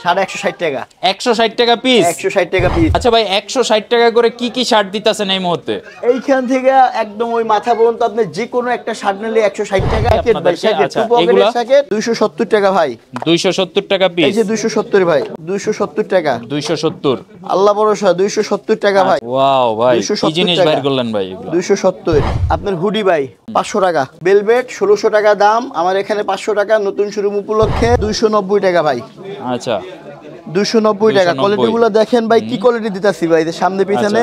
160 টাকা। 160 টাকা পিস। 160 টাকা পিস। আচ্ছা ভাই 160 টাকা করে কি কি শার্ট দিতেছেন এই মুহূর্তে? এইখান থেকে একদম ওই মাথা পর্যন্ত আপনি যে কোনো একটা শার্ট নিলে 160 টাকা। প্যাকেট ভাই, প্যাকেট টু পকেটের প্যাকেট 270 টাকা ভাই। 270 টাকা পিস। এই যে 270 ভাই, 270 টাকা। 270 আল্লাহ ভরসা 270 টাকা ভাই। ওয়াও ভাই কি জিনিস বাইর করলেন ভাই এগুলো? 270। আপনার হুডি ভাই 500 টাকা। বেলভেট 1600 টাকা দাম, আমার এখানে 500 টাকা নতুন শোরুম উপলক্ষে 290 টাকা ভাই। আচ্ছা 290 টাকা। কোয়ালিটি গুলো দেখেন ভাই, কি কোয়ালিটি দিতাছি ভাই, সামনে পিছনে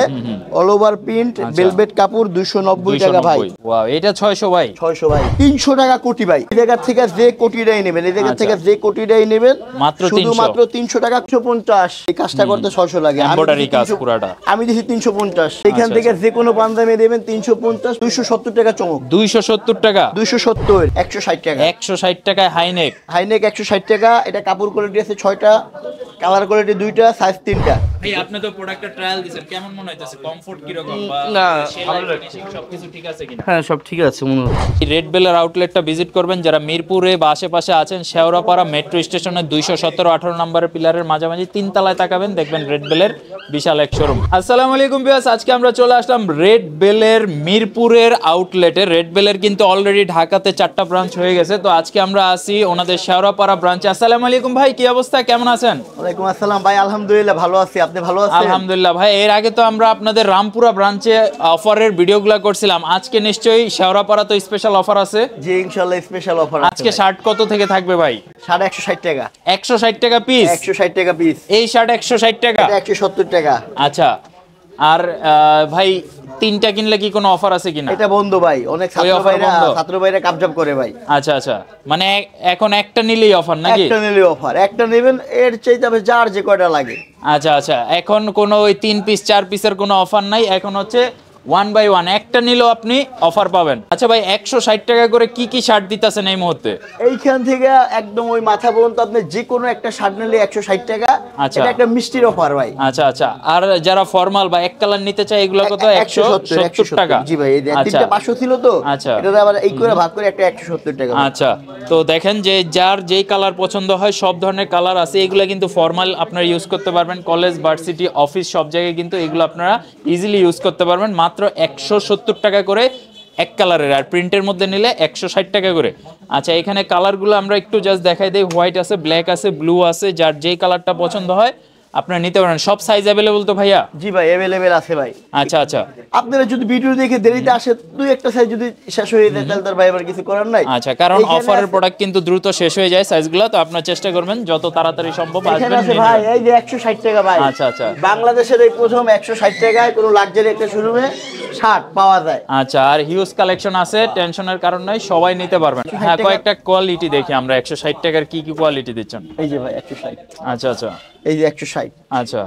অল ওভার প্রিন্ট বেলভেট কাপড় 290 টাকা ভাই। ওয়াও এটা 600 ভাই। 600 ভাই। 300 টাকা কোটি ভাই। এই জায়গা থেকে যে কোটিটাই নেবেন, এই জায়গা থেকে যে কোটিটাই নেবেন মাত্র 300, শুধুমাত্র 300 টাকা। 150 এই কাজটা করতে 600 লাগে। এমব্রয়ডারি কাজ পুরাটা আমি দিছি 350। এখান থেকে যে কোনো পাঞ্জাবি দেবেন 350। 270 টাকা চমক। 270 টাকা। 270। 160 টাকা। 160 টাকায় হাইনেক। হাইনেক 160 টাকা। এটা কাপড় কোয়ালিটি আছে 6টা, কালার কোয়ালিটি 2টা, সাইজ 3টা। ভাই আপনি তো প্রোডাক্টটা ট্রায়াল দিবেন, কেমন মনে হইতাছে? কমফোর্ট কি রকম বা না সেলাই ফিনিশিং সবকিছু ঠিক আছে কিনা? হ্যাঁ সব ঠিক আছে মনে হচ্ছে। রেড বেলের আউটলেটটা ভিজিট করবেন যারা মিরপুরে বা আশেপাশে আছেন। শেওড়াপাড়া মেট্রো স্টেশনের 217-18 নম্বরের পিলারের মাঝামাঝি 3 তলায় তাকাবেন, দেখবেন রেড বেলের বিশাল এক শোরুম। আসসালামু আলাইকুম ভিউয়ার্স, আজকে আমরা চলে আসলাম রেড বেলের মিরপুরের আউটলেটে। রেড বেলের কিন্তু অলরেডি ঢাকাতে 4টা ব্রাঞ্চ হয়ে গেছে, তো আজকে আমরা আসি ওনাদের শেওড়াপাড়া ব্রাঞ্চে। আসসালামু আলাইকুম ভাই, কি অবস্থা, কেমন আছেন? ওয়ালাইকুম আসসালাম ভাই, আলহামদুলিল্লাহ ভালো আছি। আপনি ভালো আছেন? আলহামদুলিল্লাহ ভাই। এর আগে তো আমরা আপনাদের রামপুরা ব্রাঞ্চে অফারের ভিডিওগুলো করছিলাম, আজকে নিশ্চয়ই শেওড়াপাড়া তো স্পেশাল অফার আছে? জি ইনশাআল্লাহ স্পেশাল অফার আছে। আজকে শার্ট কত থেকে থাকবে ভাই? 160 টাকা। 160 টাকা পিস। 160 টাকা পিস। এই শার্ট 160 টাকা। এটা 170 টাকা। আচ্ছা আর ভাই তিনটা কিনলে কি কোনো অফার আছে কিনা? এটা বন্ধ ভাই, অনেক ছাত্র ভাইরা কাবজাব করে ভাই। আচ্ছা আচ্ছা, মানে এখন একটা নিলেই অফার নাকি? একটা নিলেই অফার, একটা নেবেন এর চাইতে হবে যার যে কয়টা লাগে। আচ্ছা আচ্ছা, এখন কোনো ওই 3 পিস 4 পিসের কোনো অফার নাই, এখন হচ্ছে 1 বাই 1 একটা নিলেও আপনি অফার পাবেন। আচ্ছা ভাই 160 টাকা করে কি কি শার্ট দিতেছেন এই মুহূর্তে? এইখান থেকে একদম ওই মাথা পর্যন্ত আপনি যে কোনো একটা শার্ট নিলে 160 টাকা। আচ্ছা এটা একটা মিষ্টির অফার ভাই। আচ্ছা আচ্ছা, আর যারা ফর্মাল বা এক কালার নিতে চায় এগুলো কত? 170 টাকা। জি ভাই, এই তিনটা 500 ছিল তো, আচ্ছা এটা আবার এই করে ভাগ করে একটা 170 টাকা। আচ্ছা তো দেখেন যে যার যেই কালার পছন্দ হয়, সব ধরনের কালার আছে। এগুলো কিন্তু ফর্মাল আপনারা ইউজ করতে পারবেন, কলেজ ভার্সিটি অফিস সব জায়গায় কিন্তু এগুলো আপনারা ইজিলি ইউজ করতে পারবেন। মাত্র 170 টাকা করে এক কালারের, আর প্রিন্টের মধ্যে নিলে 160 টাকা করে। আচ্ছা এখানে কালারগুলো আমরা একটু জাস্ট দেখাই দেই। হোয়াইট আছে, ব্ল্যাক আছে, ব্লু আছে, যার যেই কালারটা পছন্দ হয় আপনারা নিতে পারেন। সব সাইজ अवेलेबल তো ভাইয়া? জি ভাই अवेलेबल আছে ভাই। আচ্ছা আচ্ছা, আপনারা যদি ভিডিও দেখে দেরিতে আসে দুই একটা সাইজ যদি শেষ হয়ে যায় তাহলে তার ভাই আবার কিছু করার নাই। আচ্ছা, কারণ অফারের প্রোডাক্ট কিন্তু দ্রুত শেষ হয়ে যায় সাইজগুলো, তো আপনারা চেষ্টা করবেন যত তাড়াতাড়ি সম্ভব আসবেন। আছে ভাই এই যে 160 টাকা ভাই। আচ্ছা আচ্ছা, বাংলাদেশের এই প্রথম 160 টাকায় কোনো লাক্সারি একটা শোরুমে শার্ট পাওয়া যায়। আচ্ছা, আর হিউজ কালেকশন আছে, টেনশনের কারণ নাই, সবাই নিতে পারবেন। হ্যাঁ কয়েকটা কোয়ালিটি দেখি আমরা। 160 টাকার কি কি কোয়ালিটি দিচ্ছেন? এই যে ভাই 160। আচ্ছা আচ্ছা, এই যে 160। আচ্ছা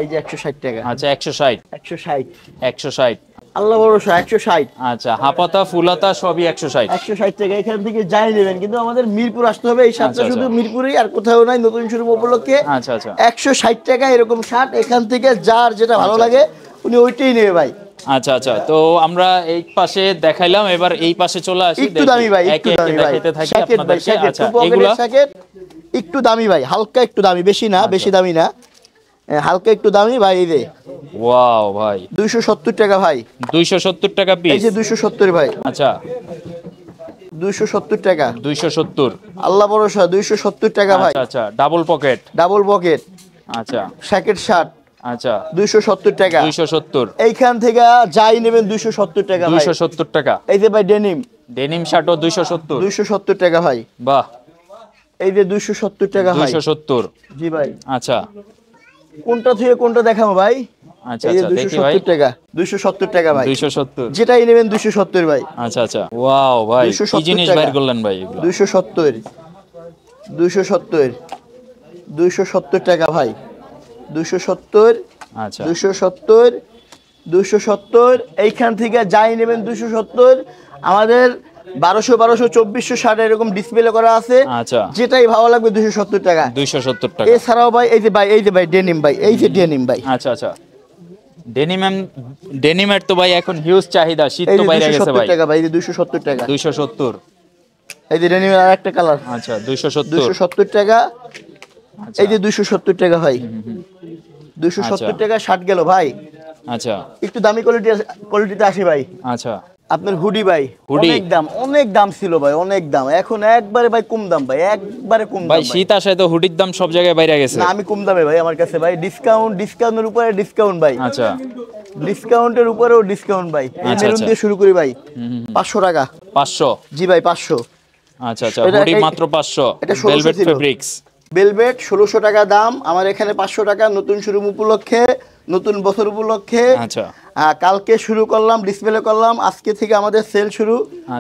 এই যে 160 টাকা। আচ্ছা 160 160 160 আল্লাহ ভরসা 160। আচ্ছা হাফাতা ফুলাতা সবই 160 160 টাকা। এখান থেকে যাই নেবেন, কিন্তু আমাদের মিরপুর আসতে হবে। এই শার্টটা শুধু মিরপুরেই, আর কোথাও নাই, নতুন শোরুম উপলক্ষে। আচ্ছা আচ্ছা 160 টাকা এরকম শার্ট। এখান থেকে যার যেটা ভালো লাগে উনি ওইটাই নেবে ভাই। আচ্ছা আচ্ছা, তো আমরা এই পাশে দেখাইলাম, এবার এই পাশে চলে আসি। একটু দামি ভাই, একটু দামি ভাই। জ্যাকেট ভাই, জ্যাকেট টু পকেটের জ্যাকেট একটু দামি ভাই, হালকা একটু দামি, বেশি না, বেশি দামি না, হালকা একটু দামি ভাই। এই যে ওয়াও ভাই 270 টাকা ভাই। 270 টাকা পিস। এই যে 270 ভাই। আচ্ছা 270 টাকা। 270 আল্লাহ ভরসা 270 টাকা ভাই। আচ্ছা আচ্ছা, ডাবল পকেট। Double pocket. আচ্ছা জ্যাকেট শার্ট। আচ্ছা 270 টাকা। 270 এইখান থেকে যাই নেবেন 270 টাকা ভাই। 270 টাকা। এই যে ভাই ডেনিম, ডেনিম শার্টও 270। 270 টাকা ভাই। বাহ, এই যে 270 টাকা ভাই। 270 জি ভাই। আচ্ছা কোনটা থেকে কোনটা দেখাবো ভাই? আচ্ছা আচ্ছা, দেখি ভাই। 270 টাকা। 270 টাকা ভাই। 270 যেটাই নেবেন 270 ভাই। আচ্ছা আচ্ছা, ওয়াও ভাই কি জিনিস বাইর করলেন ভাই এগুলো? 270 270 270 টাকা ভাই। 270 আচ্ছা 270 270। এইখান থেকে যাই নেবেন 270। আমাদের 1200 1200 2400 শার্ট এরকম ডিসপ্লে করা আছে। আচ্ছা, যেটাই ভালো লাগবে 270 টাকা। 270 টাকা। এছাড়াও ভাই এই যে ভাই ডেনিম ভাই, এই যে ডেনিম ভাই। আচ্ছা আচ্ছা, ডেনিমের তো ভাই এখন হিউজ চাহিদা, শীত তো বাইরে গেছে ভাই। 270 টাকা ভাই, এই যে 270 টাকা। 270 এই যে ডেনিমের আরেকটা কালার। আচ্ছা 270 270 টাকা। এই যে 270 টাকা ভাই, 270 টাকা 60 গেল ভাই। আচ্ছা, একটু দামি কোয়ালিটিতে আসি ভাই। আচ্ছা, আপনার হুডি ভাই, অনেক দাম ছিল ভাই, অনেক দাম। এখন একবারে ভাই কম দাম ভাই, একবারে কম দাম ভাই। শীত আসে তো হুডির দাম সব জায়গায় বাইরে গেছে। না, আমি কম দামে ভাই, আমার কাছে ভাই ডিসকাউন্টের উপরে ডিসকাউন্ট ভাই। আচ্ছা, ডিসকাউন্টের উপরেও ডিসকাউন্ট ভাই। এই মেরুন দিয়ে শুরু করি ভাই, 500 টাকা। 500? জি ভাই 500। আচ্ছা আচ্ছা, হুডি মাত্র 500। ভেলভেট ফেব্রিক্স, ভেলভেট 1600 টাকা দাম। আমার এখানে 500 টাকা নতুন শোরুম উপলক্ষে, নতুন বছর উপলক্ষে। আচ্ছা, কালকে শুরু করলাম, ডিসপ্লে করলাম, আজকে থেকে আমাদের সেল শুরু।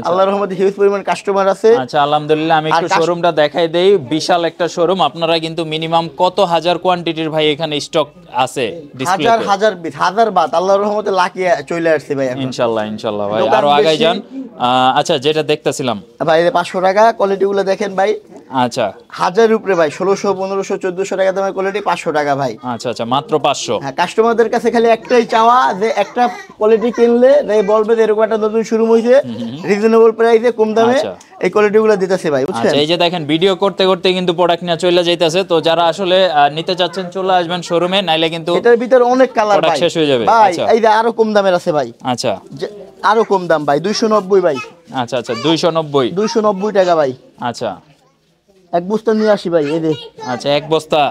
আল্লাহর রহমতে হিউজ পরিমাণ কাস্টমার আছে। আচ্ছা, আলহামদুলিল্লাহ। আমি একটু শোরুমটা দেখাই দেই। বিশাল একটা শোরুম। আপনারা কিন্তু মিনিমাম কত হাজার কোয়ান্টিটির ভাই এখানে স্টক আছে ডিসপ্লেতে? হাজার বাদ আল্লাহর রহমতে লাকি চলে আসছে ভাই। ইনশাআল্লাহ ইনশাআল্লাহ ভাই, আরো আগাই যান। আচ্ছা, যেটা দেখতেছিলাম ভাই 500 টাকা কোয়ালিটি গুলো দেখেন ভাই। আচ্ছা, হাজারের উপরে ভাই, 1600, 1500, 1400 টাকা দামের কোয়ালিটি 500 টাকা ভাই। আচ্ছা আচ্ছা, মাত্র 500। হ্যাঁ, কাস্টমারদের কাছে খালি একটাই চাওয়া যে একটা কোয়ালিটি কিনলে বলবে যে এরকম একটা নতুন শোরুম হয়েছে, রিজনেবল প্রাইসে কম দামে এই কোয়ালিটি গুলো দিতেছে ভাই, বুঝছেন? আচ্ছা, এই যে দেখেন ভিডিও করতে করতে কিন্তু প্রোডাক্ট নিয়ে চলে যাইতেছে। তো যারা আসলে নিতে চাচ্ছেন চলে আসবেন শোরুমে, নাইলে কিন্তু এটার ভিতরে অনেক কালার ভাই, শেষ হয়ে যাবে ভাই। এই যে আরো কম দামের আছে ভাই। আচ্ছা, আরো কম দাম ভাই, 290 ভাই। আচ্ছা আচ্ছা, 290 টাকা ভাই। আচ্ছা, এক বস্তা নিয়ে আসি ভাই, এই যে। আচ্ছা, এক বস্তা?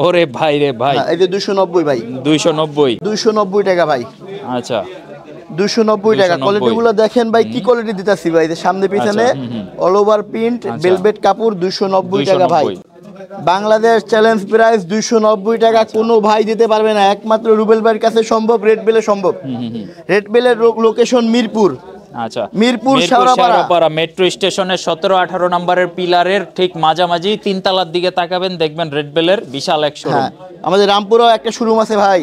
ওরে ভাই রে ভাই, এই যে 290 ভাই। 290 টাকা ভাই। আচ্ছা, 290 টাকা। কোয়ালিটি গুলো দেখেন ভাই, কি কোয়ালিটি দিতেছি ভাই। সামনে পিছনে অল ওভার প্রিন্ট, ভেলভেট কাপড়, 290 টাকা ভাই। বাংলাদেশ চ্যালেঞ্জ প্রাইস 290 টাকা। কোনো ভাই দিতে পারবে না, একমাত্র রুবেল ভাইয়ের কাছে সম্ভব, রেড বেলে সম্ভব। রেড বেলের লোকেশন মিরপুর। আচ্ছা, মিরপুর শেওড়াপাড়া মেট্রো স্টেশনের 17-18 নম্বরের পিলারের ঠিক মাঝামাঝি 3 তলার দিকে তাকাবেন, দেখবেন রেড বেলের বিশাল এক শোরুম। আমাদের রামপুরেও একটা শোরুম আছে ভাই।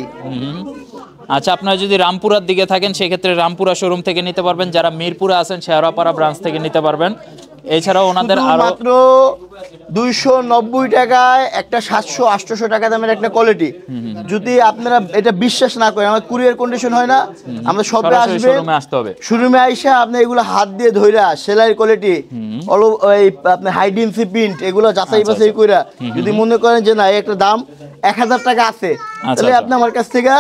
আচ্ছা, আপনারা যদি রামপুরার দিকে থাকেন সেক্ষেত্রে রামপুরা শোরুম থেকে নিতে পারবেন। যারা মিরপুরে আছেন শেওড়াপাড়া ব্রাঞ্চ থেকে নিতে পারবেন। এছাড়াও ওনাদের আরো মাত্র 290 টাকায় একটা 700-800 টাকা দামের একটা কোয়ালিটি। যদি আপনারা এটা বিশ্বাস না করেন, আমার কুরিয়ার কন্ডিশন হয় না, আমরা সবে আসবে, শোরুমে আইসা আপনি এগুলো হাত দিয়ে ধইরা সেলাইয়ের কোয়ালিটি, আপনার হাইডেন্সি প্রিন্ট এগুলো যাচাই বাছাই কইরা যদি মনে করেন যে না একটা দাম 1000 টাকা আছে, তাহলে আপনি আমার কাছ থেকে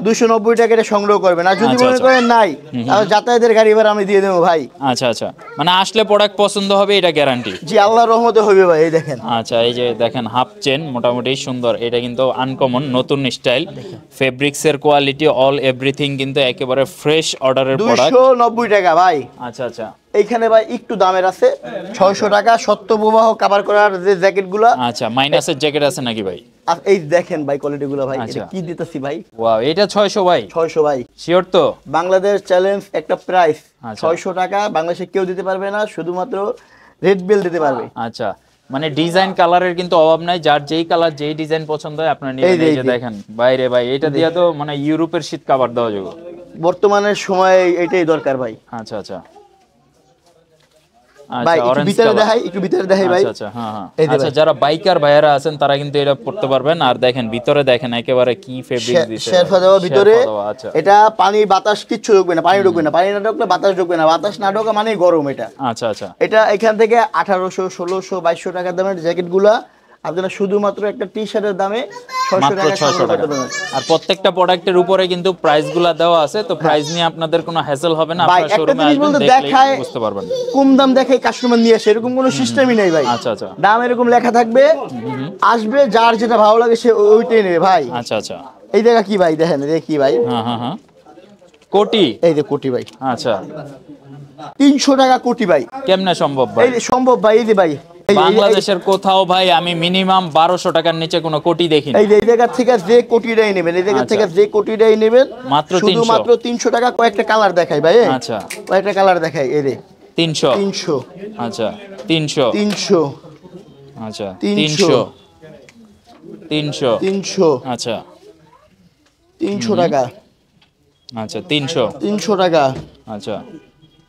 290 টাকা এটা সংগ্রহ করবেন। আর যদি মনে করেন নাই, তাহলে যাতায়াতের গাড়ি ভাড়া আমি দিয়ে দেবো ভাই। আচ্ছা আচ্ছা, মানে আসলে প্রোডাক্ট পছন্দ হবে এটা গ্যারান্টি? জি, আল্লাহর রহমতে হবে ভাই। এই দেখেন। আচ্ছা, এই যে দেখেন হাফ চেন, মোটামুটি সুন্দর। এটা কিন্তু আনকমন, নতুন স্টাইল। ফেব্রিক্সের কোয়ালিটি, অল এভরিথিং কিন্তু একেবারে ফ্রেশ অর্ডারের প্রোডাক্ট। 290 টাকা ভাই। আচ্ছা আচ্ছা, এইখানে ভাই একটু দামের আছে, 600 টাকা। সত্য প্রবাহ কভার করার যে জ্যাকেটগুলো। আচ্ছা, মাইনাসের জ্যাকেট আছে নাকি ভাই? এই দেখেন ভাই কোয়ালিটিগুলো ভাই, এটা কি দিতেছি ভাই। ওয়াও, এটা 600 ভাই? 600 ভাই। শিওর তো? বাংলাদেশ চ্যালেঞ্জ একটা প্রাইস 600 টাকা। বাংলাদেশে কেউ দিতে পারবে না, শুধুমাত্র রেড বেল দিতে পারবে। আচ্ছা, মানে ডিজাইন কালারের কিন্তু অভাব নাই। যার যেই কালার যেই ডিজাইন পছন্দ হয় আপনারা নিয়ে এই যে দেখেন বাইরে ভাই, এটা দিয়া তো মানে ইউরোপের শীত কাভার দেওয়া যাবে বর্তমানের সময়, এটাই দরকার ভাই। আচ্ছা আচ্ছা, ভাই একটু ভিতরে দেখাই ভাই। আচ্ছা হ্যাঁ হ্যাঁ, আচ্ছা, যারা বাইকার ভাইয়ারা আছেন তারা কিন্তু এটা পড়তে পারবেন। আর দেখেন ভিতরে দেখেন একেবারে কি ফেব্রিক দিয়েছে, শেরফা দেওয়া ভিতরে। এটা পানি বাতাস কিচ্ছু ঢুকবে না, পানি ঢুকবে না, পানি না ঢুকলে বাতাস ঢুকবে না, বাতাস না ঢোকা মানে গরম এটা। আচ্ছা আচ্ছা, এটা এখান থেকে 1800, 1600, 2200 টাকা দামের জ্যাকেটগুলো আপনারা শুধুমাত্র একটা টি শার্টের দামে 600 টাকা। আর প্রত্যেকটা প্রোডাক্টের উপরে কিন্তু প্রাইসগুলো দেওয়া আছে, তো প্রাইস নিয়ে আপনাদের কোনো হ্যাসেল হবে না। আপনারা শোরুমে আসবেন, দেখলেই বুঝতে পারবেন। কম দাম দেখাই কাস্টমার নিয়ে আসে, এরকম কোনো সিস্টেমই নাই ভাই। আচ্ছা আচ্ছা, দাম এরকম লেখা থাকবে, আসবে, যার যেটা ভালো লাগে সে ওইটাই নেবে ভাই। আচ্ছা আচ্ছা, এই দেখা কি ভাই, দেখেন কি ভাই। হ্যাঁ হ্যাঁ হ্যাঁ, কোটি। এই যে কোটি ভাই। আচ্ছা, 300 টাকা কোটি ভাই। কেমনে সম্ভব ভাই? এই যে সম্ভব ভাই, এই যে ভাই বাংলাদেশের কোথাও ভাই আমি মিনিমাম 1200 টাকার নিচে কোনো কোটি দেখিনি। এই জায়গা থেকে যে কোটিটাই নেবেন, এই জায়গা থেকে যে কোটিটাই নেবেন মাত্র শুধুমাত্র 300 টাকা। কয়েকটা কালার দেখাই ভাই। আচ্ছা, কয়েকটা কালার দেখাই। এই রে 300। আচ্ছা, 300। আচ্ছা, 300। আচ্ছা, 300 টাকা। আচ্ছা, 300 টাকা। আচ্ছা,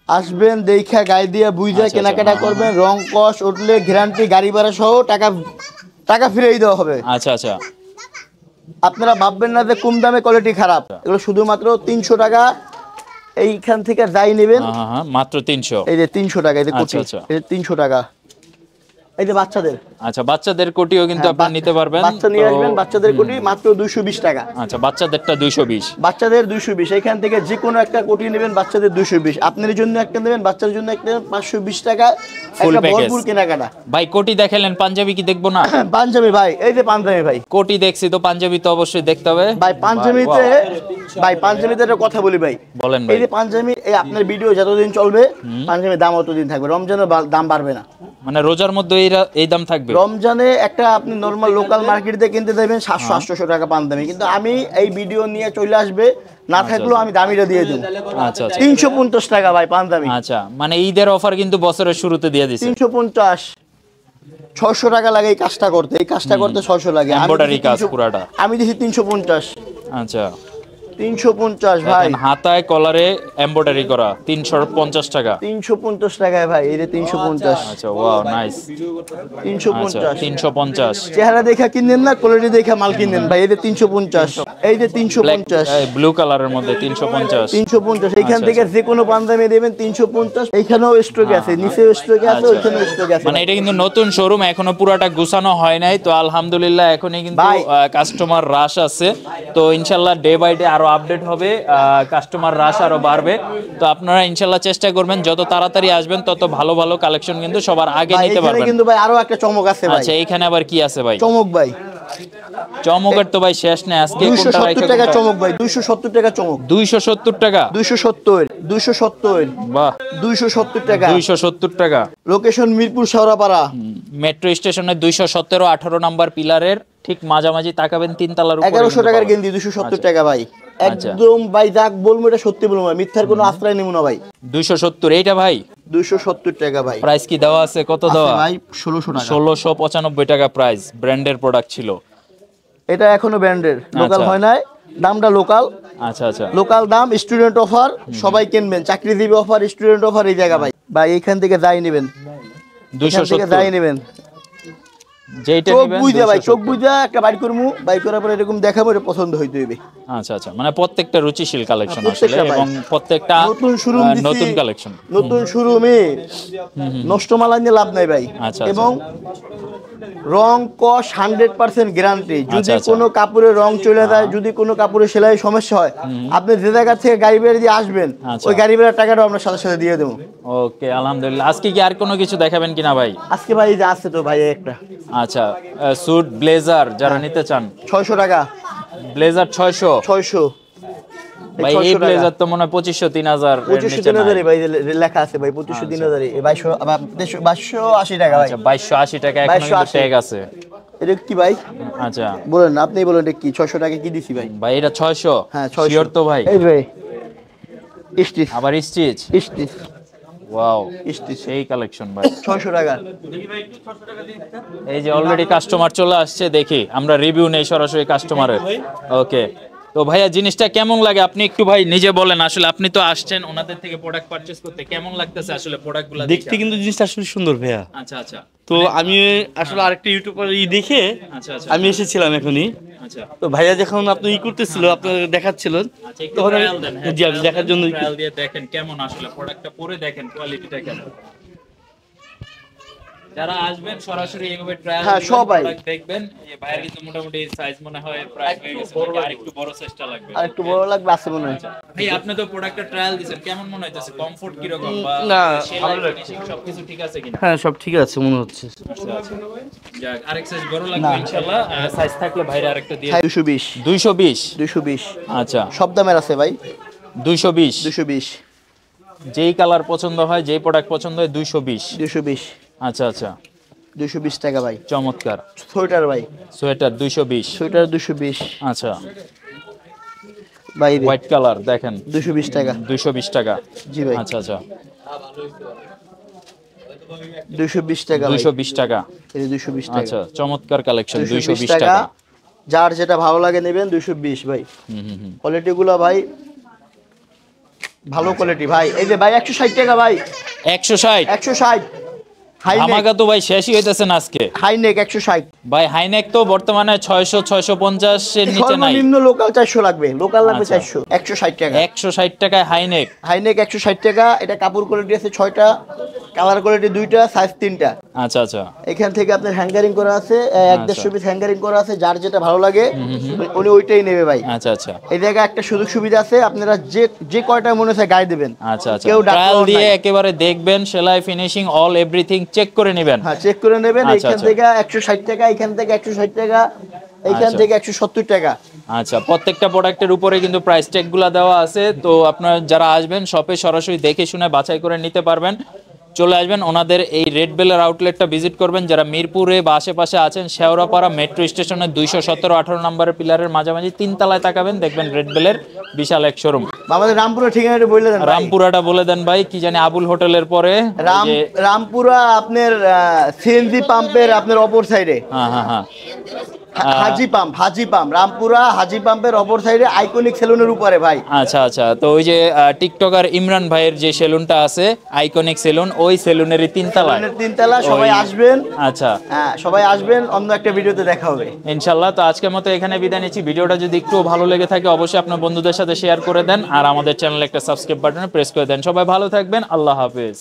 আসবেন, দেখা গায়ে দিয়ে বুঝা কেনাকাটা করবেন। রং কস উঠলে গ্যারান্টি, গাড়ি ভাড়া সহ টাকা ফিরিয়ে দেওয়া হবে। আচ্ছা আচ্ছা, আপনারা ভাববেন না যে কম দামে কোয়ালিটি খারাপ, এগুলো শুধুমাত্র 300 টাকা। এইখান থেকে যাই নেবেন মাত্র 300। এই যে 300 টাকা, এই যে কোটি, এই যে 300 টাকা। এই যে বাচ্চাদের। আচ্ছা, বাচ্চাদের কোটিও কিন্তু আপনারা নিতে পারবেন। বাচ্চা নিয়ে আসবেন, বাচ্চাদের কোটি মাত্র 220 টাকা। আচ্ছা, বাচ্চাদেরটা 220, বাচ্চাদের 220। এখান থেকে যে কোনো একটা কোটি নেবেন, বাচ্চাদের 220, আপনার জন্য একটা নেবেন, বাচ্চার জন্য একটা নেবেন, 520 টাকা ফুল একটা প্যাকেজ। ভরপুর কেনাকাটা। ভাই কোটি দেখালেন, পাঞ্জাবি কি দেখবো না? পাঞ্জাবি ভাই, এই যে পাঞ্জাবি ভাই। কোটি দেখছি তো, পাঞ্জাবি তো অবশ্যই দেখতে হবে ভাই পাঞ্জাবিতে, ভাই পাঞ্জাবিতে একটা কথা বলি ভাই। বলেন এই ভাই। যে পাঞ্জাবি, এই আপনার ভিডিও যতদিন চলবে পাঞ্জাবির দাম অতদিন থাকবে, রমজানের দাম বাড়বে না। মানে রোজার মধ্যে এই দাম থাকবে? রমজানে একটা আপনি নরমাল লোকাল মার্কেট থেকে কিনতে দেবেন 700-800 টাকা পাঞ্জাবি, কিন্তু আমি এই ভিডিও নিয়ে চলে আসবে, না থাকলেও আমি দামিটা দিয়ে দেবো। আচ্ছা আচ্ছা, 350 টাকা ভাই পাঞ্জাবি। আচ্ছা, মানে ঈদের অফার কিন্তু বছরের শুরুতে দিয়ে দিছে। 350, 600 টাকা লাগে এই কাজটা করতে, এই কাজটা করতে 600 লাগে। এমব্রয়ডারি কাজ পুরাটা। আমি দিছি 350। আচ্ছা, 350 ভাই, হাতায় কলারে এমব্রয়ডারি করা 350 টাকা। 350 টাকায় ভাই, এই যে 350। আচ্ছা, ওয়াও নাইস। 350, 350, চেহারা দেখা কিনেন না, কোয়ালিটি দেখা মাল কিনেন ভাই। এই যে 350, এই যে 350, ব্লু কালারের মধ্যে 350। 350। এইখান থেকে যে কোনো পাঞ্জাবি দেবেন 350। এইখানেও স্টক আছে, নিচেও স্টক আছে, ওইখানেও স্টক আছে। মানে এটা কিন্তু নতুন শোরুম, এখনো পুরাটা গুছানো হয় নাই, তো আলহামদুলিল্লাহ এখনই কিন্তু ভাই। কাস্টমার রাশ আছে। তো ইনশাল্লাহ ডে বাই ডে আরো আপডেট হবে, কাস্টমার রাশ আরো বাড়বে। তো আপনারা ইনশাল্লাহ চেষ্টা করবেন যত তাড়াতাড়ি আসবেন তত ভালো ভালো কালেকশন কিন্তু সবার আগে ভাই, নিতে এখানে পারবেন। কিন্তু ভাই আরো একটা চমক আছে ভাই। আচ্ছা, এইখানে আবার কি আছে ভাই? চমক ভাই, চমকের তো ভাই শেষ নেই। আজকে কোনটা 270 রাখা টাকা চমক ভাই, 270 টাকা চমক। 270 টাকা? 270, বাহ, 270 টাকা। 270 টাকা। লোকেশন মিরপুর শেওড়াপাড়া। মেট্রো স্টেশনের 217 18 নাম্বার পিলারের ঠিক মাঝামাঝি তাকাবেন, 3 তলার উপরে। 1100 টাকার গেঞ্জি 270 টাকা ভাই। আচ্ছা। একদম ভাই, যাক বলবো এটা সত্যি বলবো না, মিথ্যার কোনো আশ্রয় নেব না ভাই। 270 এইটা ভাই? 270 টাকা ভাই। প্রাইস কি দেওয়া আছে? কত দেওয়া? ভাই 1600 টাকা। 1695 টাকা প্রাইস। ব্র্যান্ডের প্রোডাক্ট ছিল এটা এখনো ব্র্যান্ডের, লোকাল আচ্ছা। হয় নাই, দামটা লোকাল। আচ্ছা আচ্ছা, লোকাল দাম, স্টুডেন্ট অফার, সবাই কিনবেন, চাকরিজীবী অফার, স্টুডেন্ট অফার এই জায়গা ভাই। ভাই এইখান থেকে যাই নেবেন, এখান থেকে যাই 270 নেবেন। যেইটা চোখ নেবেন বুঝা ভাই, 270। চোখ বুঝা একটা বাইর করবো, বাইর করার পরে এরকম দেখাবো, এটা পছন্দ হইতে হইবে। আচ্ছা আচ্ছা, মানে প্রত্যেকটা রুচিশীল কালেকশন আসলে, প্রত্যেকটা ভাই। এবং প্রত্যেকটা নতুন শোরুম দিছি, নতুন কালেকশন। নতুন শোরুমে নষ্ট মাল আনলে লাভ নাই ভাই। আচ্ছা, এবং রং কস 100% গ্যারান্টি। যদি আচ্ছা, আচ্ছা। কোনো কাপড়ের রং চলে যায়, যদি কোনো কাপড়ের সেলাই সমস্যা হয়, আপনি যে জায়গা থেকে গাড়ি বেড়ে দিয়ে আসবেন, আচ্ছা। ওই গাড়ি বেড়ার টাকাটা আমরা সাথে সাথে দিয়ে দেবো। ওকে, আলহামদুলিল্লাহ। আজকে কি আর কোনো কিছু দেখাবেন কিনা ভাই? আজকে ভাই এই যে আছে তো ভাই একটা আচ্ছা, স্যুট ব্লেজার যারা নিতে চান, 600 টাকা। ব্লেজার 600। 600 ভাই এই ব্লেজার তো মনে হয় 2500 3000 এর 2500 নিচে নাই। 3000 ভাই, লেখা আছে ভাই 2500 3000, 2280 টাকা ভাই। আচ্ছা, 2280 টাকা এখন কিন্তু 2280 ট্যাগ আছে। এটা কি ভাই আচ্ছা বলেন, আপনি বলেন এটা কি? 600 টাকা কি দিছি ভাই? ভাই, এটা 600? হ্যাঁ 600। শিওর তো ভাই? এই ভাই স্টিচ, আবার স্টিচ? স্টিচ, ওয়াও, স্টিচ সেই কালেকশন ভাই। 600 টাকা। এই যে অলরেডি কাস্টমার চলে আসছে, দেখি আমরা রিভিউ নেই সরাসরি কাস্টমারের। ওকে, তো ভাইয়া জিনিসটা কেমন লাগে আপনি একটু ভাই নিজে বলেন। আসলে আপনি তো আসছেন ওনাদের থেকে প্রোডাক্ট পারচেজ করতে, কেমন লাগতেছে আসলে প্রোডাক্টগুলো দেখতে? কিন্তু জিনিসটা আসলে সুন্দর ভাইয়া। আচ্ছা আচ্ছা, তো আমি আসলে আরেকটা ইউটিউবার দেখে আচ্ছা আচ্ছা, আমি এসেছিলাম এখনই। আচ্ছা তো ভাইয়া যখন আপনি করতেছিল, আপনার দেখাচ্ছিলেন, আচ্ছা, একটু তখন ট্রায়াল দেন। হ্যাঁ, জি আমি দেখার জন্য ট্রায়াল দিয়ে দেখেন কেমন আসলে প্রোডাক্টটা, পরে দেখেন কোয়ালিটিটা কেমন। যারা আসবেন সরাসরি এইভাবে ট্রায়াল হ্যাঁ, সবাই। দেখবেন। এই ভাইয়ের কিন্তু মোটামুটি সাইজ মনে হয় প্রায় হয়ে গেছে, নাকি আরেকটু বড় সাইজটা লাগবে? আর একটু বড় লাগবে আছে মনে হয়। ভাই আপনি তো প্রোডাক্টটা ট্রায়াল দিবেন, কেমন মনে হইতাছে? কমফোর্ট কি রকম, বা না, সেলাই ফিনিশিং সবকিছু ঠিক আছে কিনা? হ্যাঁ সব ঠিক আছে মনে হচ্ছে। আচ্ছা আচ্ছা, যাক, আরেক সাইজ বড় লাগবে ইনশাআল্লাহ। সাইজ থাকলে ভাইরা আরেকটা দিয়ে 220, 220। 220 আচ্ছা, সব দামের আছে ভাই। 220। 220, যেই কালার পছন্দ হয়, যেই প্রোডাক্ট পছন্দ হয় 220। 220, আচ্ছা আচ্ছা, 220 টাকা ভাই। চমৎকার। সোয়েটার ভাই, সোয়েটার 220। সোয়েটার 220 আচ্ছা, ভাই। হোয়াইট কালার দেখেন 220 টাকা। 220 টাকা। জি ভাই। আচ্ছা আচ্ছা, 220 টাকা ভাই। 220 টাকা। এই যে 220 টাকা। আচ্ছা, চমৎকার কালেকশন। 220 220 টাকা। টাকা। যার যেটা ভালো লাগে নেবেন। 220 ভাই। হুম। কোয়ালিটি গুলো ভাই ভালো কোয়ালিটি ভাই। এই যে ভাই 160 টাকা ভাই। 160। 160 হাইনেক ধামাকা তো ভাই শেষই হইতেছে না আজকে। হাইনেক 160, ভাই হাইনেক তো বর্তমানে 600 650 এর নিচে নাই। সর্বনিম্ন লোকাল 400 লাগবে, লোকাল লাগবে আচ্ছা। 400, 160 টাকা। 160 টাকায় হাইনেক। হাইনেক 160 টাকা। এটা কাপড় কোয়ালিটি আছে 6টা, কালার কোয়ালিটি 2টা, সাইজ 3টা। আচ্ছা আচ্ছা এখান থেকে আপনার হ্যাঙ্গারিং করা আছে, এক আচ্ছা। 150 পিস হ্যাঙ্গারিং করা আছে, যার যেটা ভালো লাগে উনি ওইটাই নেবে ভাই। আচ্ছা আচ্ছা এই জায়গায় একটা সুযোগ সুবিধা আছে, আপনারা যে কয়টা মনে হয় গায়ে দেবেন। আচ্ছা আচ্ছা কেউ ট্রায়াল ডাক্তার দিয়ে নাই। একেবারে দেখবেন, সেলাই ফিনিশিং অল এভরিথিং চেক করে নেবেন। হ্যাঁ, চেক করে নেবেন। আচ্ছা, এখান আচ্ছা। থেকে 160 টাকা, এখান থেকে 160 টাকা, এখান আচ্ছা। থেকে 170 টাকা। আচ্ছা, প্রত্যেকটা প্রোডাক্টের উপরে কিন্তু প্রাইস ট্যাগ গুলা দেওয়া আছে, তো আপনারা যারা আসবেন শপে সরাসরি দেখে শুনে বাছাই করে নিতে পারবেন। চলে আসবেন ওনাদের এই রেড বেলের আউটলেটটা ভিজিট করবেন। যারা মিরপুরে বা আশেপাশে আছেন, শেওড়াপাড়া মেট্রো স্টেশনের 217-18 নম্বরের পিলারের মাঝামাঝি 3 তলায় তাকাবেন, দেখবেন রেড বেলের বিশাল এক শোরুম। আমাদের রামপুরা ঠিকানাটা বলে দেন ভাই। রামপুরাটা বলে দেন ভাই, কি জানি আবুল হোটেলের পরে রামপুরা আপনার সিএনজি পাম্পের আপনার অপর সাইডে। হ্যাঁ হ্যাঁ হ্যাঁ হাজি পাম্প রামপুরা হাজি পাম্পের অপর সাইডে আইকনিক সেলুনের উপরে ভাই। আচ্ছা আচ্ছা, তো ওই যে টিকটকার ইমরান ভাইয়ের যে সেলুনটা আছে আইকনিক সেলুন, ওই সেলুনেরই 3 তলায়। 3 তলা, সবাই আসবেন। আচ্ছা হ্যাঁ, সবাই আসবেন, অন্য একটা ভিডিওতে দেখা হবে ইনশাল্লাহ। তো আজকের মতো এখানে বিদায় নিচ্ছি। ভিডিওটা যদি একটু ভালো লেগে থাকে অবশ্যই আপনার বন্ধুদের সাথে শেয়ার করে দেন, আর আমাদের চ্যানেলে একটা সাবস্ক্রাইব বাটনে প্রেস করে দেন। সবাই ভালো থাকবেন, আল্লাহ হাফেজ।